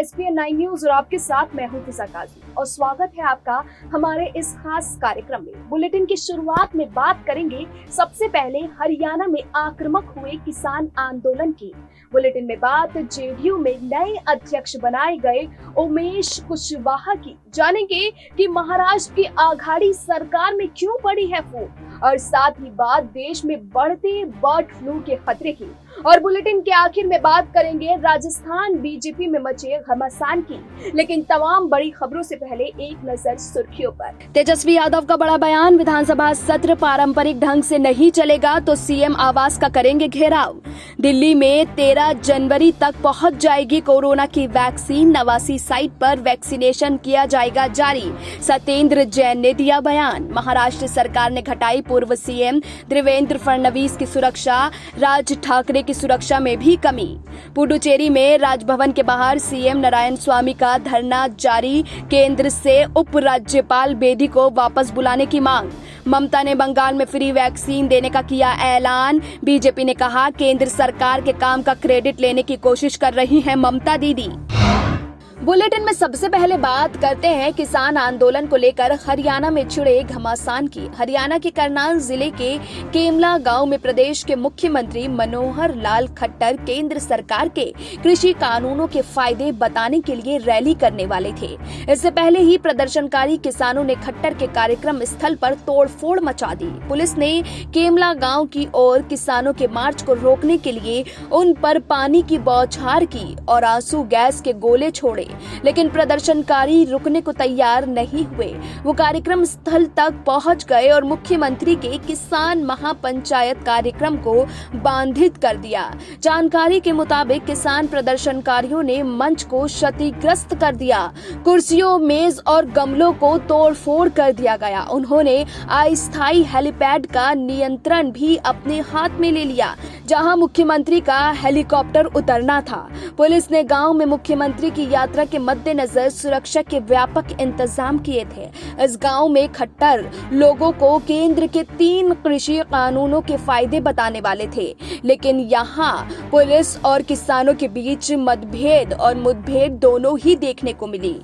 SPN 9 news और आपके साथ मैं हूं फिजा काजी और स्वागत है आपका हमारे इस खास कार्यक्रम में। बुलेटिन की शुरुआत में बात करेंगे सबसे पहले हरियाणा में आक्रामक हुए किसान आंदोलन की। बुलेटिन में बात जेडीयू में नए अध्यक्ष बनाए गए उमेश कुशवाहा की। जानेंगे कि महाराष्ट्र की आघाड़ी सरकार में क्यों पड़ी है फूट, और साथ ही बात देश में बढ़ते बर्ड फ्लू के खतरे की। और बुलेटिन के आखिर में बात करेंगे राजस्थान बीजेपी में मचे घमासान की। लेकिन तमाम बड़ी खबरों से पहले एक नजर सुर्खियों पर। तेजस्वी यादव का बड़ा बयान, विधानसभा सत्र पारंपरिक ढंग से नहीं चलेगा तो सीएम आवास का करेंगे घेराव। दिल्ली में 13 जनवरी तक पहुंच जाएगी कोरोना की वैक्सीन, 89 साइट पर वैक्सीनेशन किया जाएगा जारी। सत्येंद्र जैन ने दिया बयान। महाराष्ट्र सरकार ने घटाई पूर्व सीएम देवेंद्र फडणवीस की सुरक्षा, राज ठाकरे की सुरक्षा में भी कमी। पुडुचेरी में राजभवन के बाहर सीएम नारायण स्वामी का धरना जारी, केंद्र से उप राज्यपाल बेदी को वापस बुलाने की मांग। ममता ने बंगाल में फ्री वैक्सीन देने का किया ऐलान। बीजेपी ने कहा केंद्र सरकार के काम का क्रेडिट लेने की कोशिश कर रही हैं ममता दीदी। बुलेटिन में सबसे पहले बात करते हैं किसान आंदोलन को लेकर हरियाणा में छिड़े घमासान की। हरियाणा के करनाल जिले के केमला गांव में प्रदेश के मुख्यमंत्री मनोहर लाल खट्टर केंद्र सरकार के कृषि कानूनों के फायदे बताने के लिए रैली करने वाले थे। इससे पहले ही प्रदर्शनकारी किसानों ने खट्टर के कार्यक्रम स्थल पर तोड़फोड़ मचा दी। पुलिस ने केमला गाँव की ओर किसानों के मार्च को रोकने के लिए उन पर पानी की बौछार की और आंसू गैस के गोले छोड़े, लेकिन प्रदर्शनकारी रुकने को तैयार नहीं हुए। वो कार्यक्रम स्थल तक पहुंच गए और मुख्यमंत्री के किसान महापंचायत कार्यक्रम को बाधित कर दिया। जानकारी के मुताबिक किसान प्रदर्शनकारियों ने मंच को क्षतिग्रस्त कर दिया। कुर्सियों, मेज और गमलों को तोड़फोड़ कर दिया गया। उन्होंने अस्थायी हेलीपैड का नियंत्रण भी अपने हाथ में ले लिया, जहां मुख्यमंत्री का हेलीकॉप्टर उतरना था। पुलिस ने गांव में मुख्यमंत्री की यात्रा के मद्देनजर सुरक्षा के व्यापक इंतजाम किए थे। इस गांव में खट्टर लोगों को केंद्र के 3 कृषि कानूनों के फायदे बताने वाले थे, लेकिन यहां पुलिस और किसानों के बीच मतभेद और मुठभेड़ दोनों ही देखने को मिली।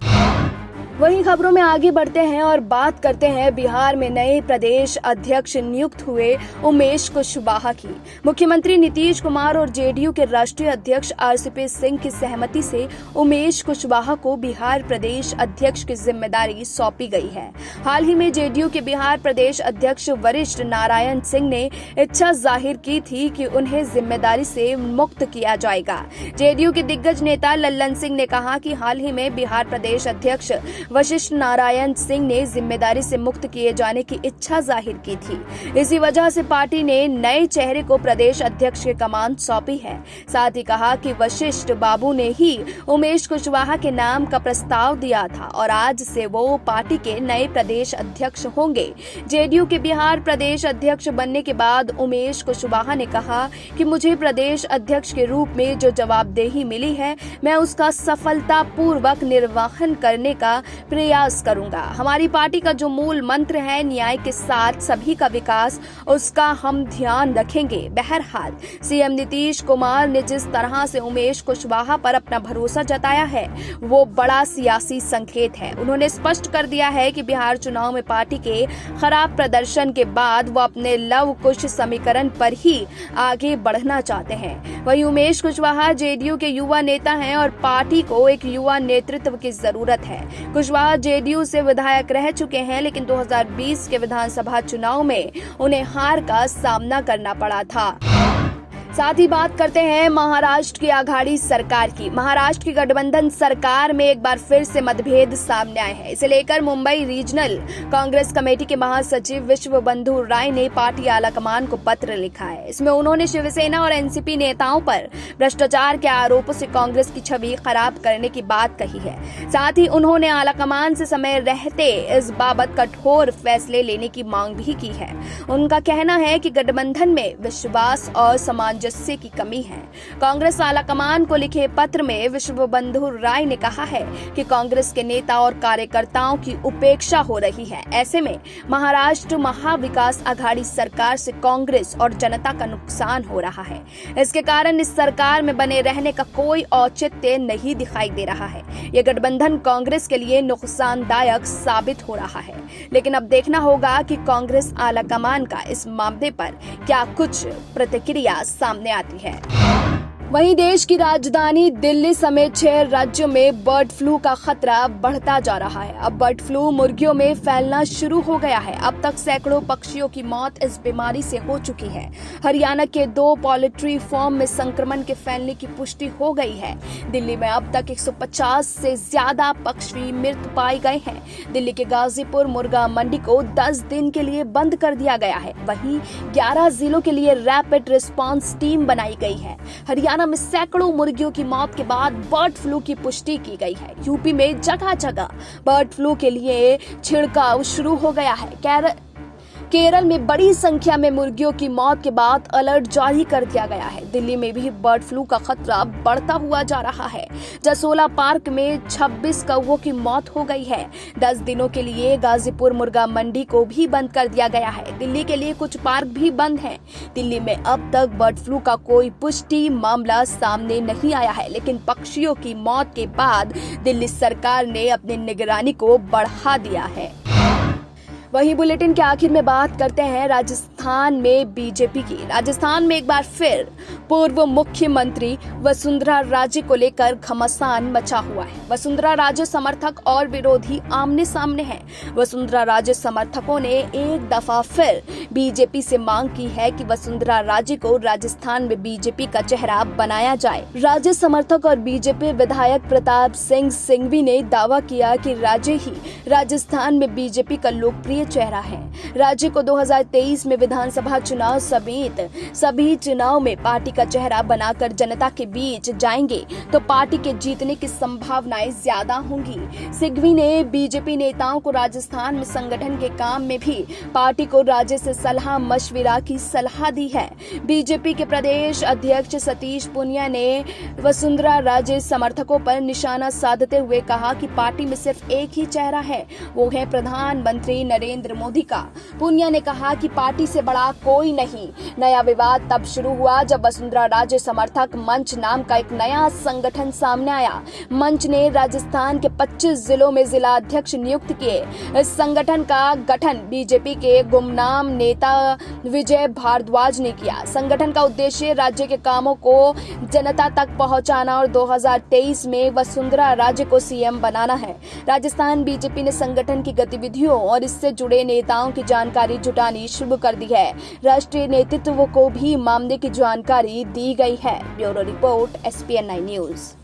वहीं खबरों में आगे बढ़ते हैं और बात करते हैं बिहार में नए प्रदेश अध्यक्ष नियुक्त हुए उमेश कुशवाहा की। मुख्यमंत्री नीतीश कुमार और जेडीयू के राष्ट्रीय अध्यक्ष आरसीपी सिंह की सहमति से उमेश कुशवाहा को बिहार प्रदेश अध्यक्ष की जिम्मेदारी सौंपी गई है। हाल ही में जेडीयू के बिहार प्रदेश अध्यक्ष वरिष्ठ नारायण सिंह ने इच्छा जाहिर की थी कि उन्हें जिम्मेदारी से मुक्त किया जाएगा। जेडीयू के दिग्गज नेता लल्लन सिंह ने कहा कि हाल ही में बिहार प्रदेश अध्यक्ष वशिष्ठ नारायण सिंह ने जिम्मेदारी से मुक्त किए जाने की इच्छा जाहिर की थी। इसी वजह से पार्टी ने नए चेहरे को प्रदेश अध्यक्ष की कमान सौंपी है। साथ ही कहा कि वशिष्ठ बाबू ने ही उमेश कुशवाहा के नाम का प्रस्ताव दिया था और आज से वो पार्टी के नए प्रदेश अध्यक्ष होंगे। जेडीयू के बिहार प्रदेश अध्यक्ष बनने के बाद उमेश कुशवाहा ने कहा कि मुझे प्रदेश अध्यक्ष के रूप में जो जवाबदेही मिली है, मैं उसका सफलतापूर्वक निर्वहन करने का प्रयास करूंगा। हमारी पार्टी का जो मूल मंत्र है न्याय के साथ सभी का विकास, उसका हम ध्यान रखेंगे। बहरहाल सीएम नीतीश कुमार ने जिस तरह से उमेश कुशवाहा पर अपना भरोसा जताया है वो बड़ा सियासी संकेत है। उन्होंने स्पष्ट कर दिया है कि बिहार चुनाव में पार्टी के खराब प्रदर्शन के बाद वो अपने लव कुश समीकरण पर ही आगे बढ़ना चाहते हैं। वहीं उमेश कुशवाहा जेडीयू के युवा नेता हैं और पार्टी को एक युवा नेतृत्व की जरूरत है। कुशवाहा जेडीयू से विधायक रह चुके हैं, लेकिन 2020 के विधानसभा चुनाव में उन्हें हार का सामना करना पड़ा था। साथ ही बात करते हैं महाराष्ट्र की आघाड़ी सरकार की। महाराष्ट्र की गठबंधन सरकार में एक बार फिर से मतभेद सामने आए हैं। इसे लेकर मुंबई रीजनल कांग्रेस कमेटी के महासचिव विश्व बंधु राय ने पार्टी आलाकमान को पत्र लिखा है। इसमें उन्होंने शिवसेना और एनसीपी नेताओं पर भ्रष्टाचार के आरोपों से कांग्रेस की छवि खराब करने की बात कही है। साथ ही उन्होंने आलाकमान से समय रहते इस बाबत कठोर फैसले लेने की मांग भी की है। उनका कहना है कि गठबंधन में विश्वास और सामंजस्य सामंजस्य की कमी है। कांग्रेस आलाकमान को लिखे पत्र में विश्वबंधु राय ने कहा है कि कांग्रेस के नेता और कार्यकर्ताओं की उपेक्षा हो रही है। ऐसे में महाराष्ट्र महाविकास आघाड़ी सरकार से कांग्रेस और जनता का नुकसान हो रहा है। इसके कारण इस सरकार में बने रहने का कोई औचित्य नहीं दिखाई दे रहा है। यह गठबंधन कांग्रेस के लिए नुकसानदायक साबित हो रहा है। लेकिन अब देखना होगा कि कांग्रेस आलाकमान का इस मामले पर क्या कुछ प्रतिक्रिया सामने आती है। वहीं देश की राजधानी दिल्ली समेत 6 राज्यों में बर्ड फ्लू का खतरा बढ़ता जा रहा है। अब बर्ड फ्लू मुर्गियों में फैलना शुरू हो गया है। अब तक सैकड़ों पक्षियों की मौत इस बीमारी से हो चुकी है। हरियाणा के 2 पोल्ट्री फार्म में संक्रमण के फैलने की पुष्टि हो गई है। दिल्ली में अब तक 150 से ज्यादा पक्षी मृत पाए गए हैं। दिल्ली के गाजीपुर मुर्गा मंडी को 10 दिन के लिए बंद कर दिया गया है। वहीं 11 जिलों के लिए रैपिड रिस्पांस टीम बनाई गई है। हरियाणा में सैकड़ों मुर्गियों की मौत के बाद बर्ड फ्लू की पुष्टि की गई है। यूपी में जगह जगह बर्ड फ्लू के लिए छिड़काव शुरू हो गया है। केरल में बड़ी संख्या में मुर्गियों की मौत के बाद अलर्ट जारी कर दिया गया है। दिल्ली में भी बर्ड फ्लू का खतरा बढ़ता हुआ जा रहा है। जसोला पार्क में 26 कौवों की मौत हो गई है। 10 दिनों के लिए गाजीपुर मुर्गा मंडी को भी बंद कर दिया गया है। दिल्ली के लिए कुछ पार्क भी बंद हैं। दिल्ली में अब तक बर्ड फ्लू का कोई पुष्टि मामला सामने नहीं आया है, लेकिन पक्षियों की मौत के बाद दिल्ली सरकार ने अपनी निगरानी को बढ़ा दिया है। वहीं बुलेटिन के आखिर में बात करते हैं राजस्थान में बीजेपी की। राजस्थान में एक बार फिर पूर्व मुख्यमंत्री वसुंधरा राजे को लेकर घमासान मचा हुआ है। वसुंधरा राजे समर्थक और विरोधी आमने सामने हैं। वसुंधरा राजे समर्थकों ने एक दफा फिर बीजेपी से मांग की है कि वसुंधरा राजे को राजस्थान में बीजेपी का चेहरा बनाया जाए। राजे समर्थक और बीजेपी विधायक प्रताप सिंह सिंघवी ने दावा किया कि राजे ही राजस्थान में बीजेपी का लोकप्रिय चेहरा है। राज्य को 2023 में विधानसभा चुनाव समेत सभी चुनाव में पार्टी का चेहरा बनाकर जनता के बीच जाएंगे तो पार्टी के जीतने की संभावनाएं ज्यादा होंगी। सिंघवी ने बीजेपी नेताओं को राजस्थान में संगठन के काम में भी पार्टी को राज्य से सलाह मशविरा की सलाह दी है। बीजेपी के प्रदेश अध्यक्ष सतीश पूनिया ने वसुंधरा राजे समर्थकों पर निशाना साधते हुए कहा कि पार्टी में सिर्फ एक ही चेहरा है, वो है प्रधानमंत्री नरेंद्र मोदी का। पूनिया ने कहा कि पार्टी से बड़ा कोई नहीं। नया विवाद तब शुरू हुआ जब वसुंधरा राजे समर्थक मंच नाम का एक नया संगठन सामने आया। मंच ने राजस्थान के 25 जिलों में जिला अध्यक्ष नियुक्त किए। इस संगठन का गठन बीजेपी के गुमनाम नेता विजय भारद्वाज ने किया। संगठन का उद्देश्य राज्य के कामों को जनता तक पहुंचाना और 2023 में वसुंधरा राजे को सीएम बनाना है। राजस्थान बीजेपी ने संगठन की गतिविधियों और इससे जुड़े नेताओं की जानकारी जुटानी शुरू कर दी है। राष्ट्रीय नेतृत्व को भी मामले की जानकारी दी गई है। Bureau report SPN9 news.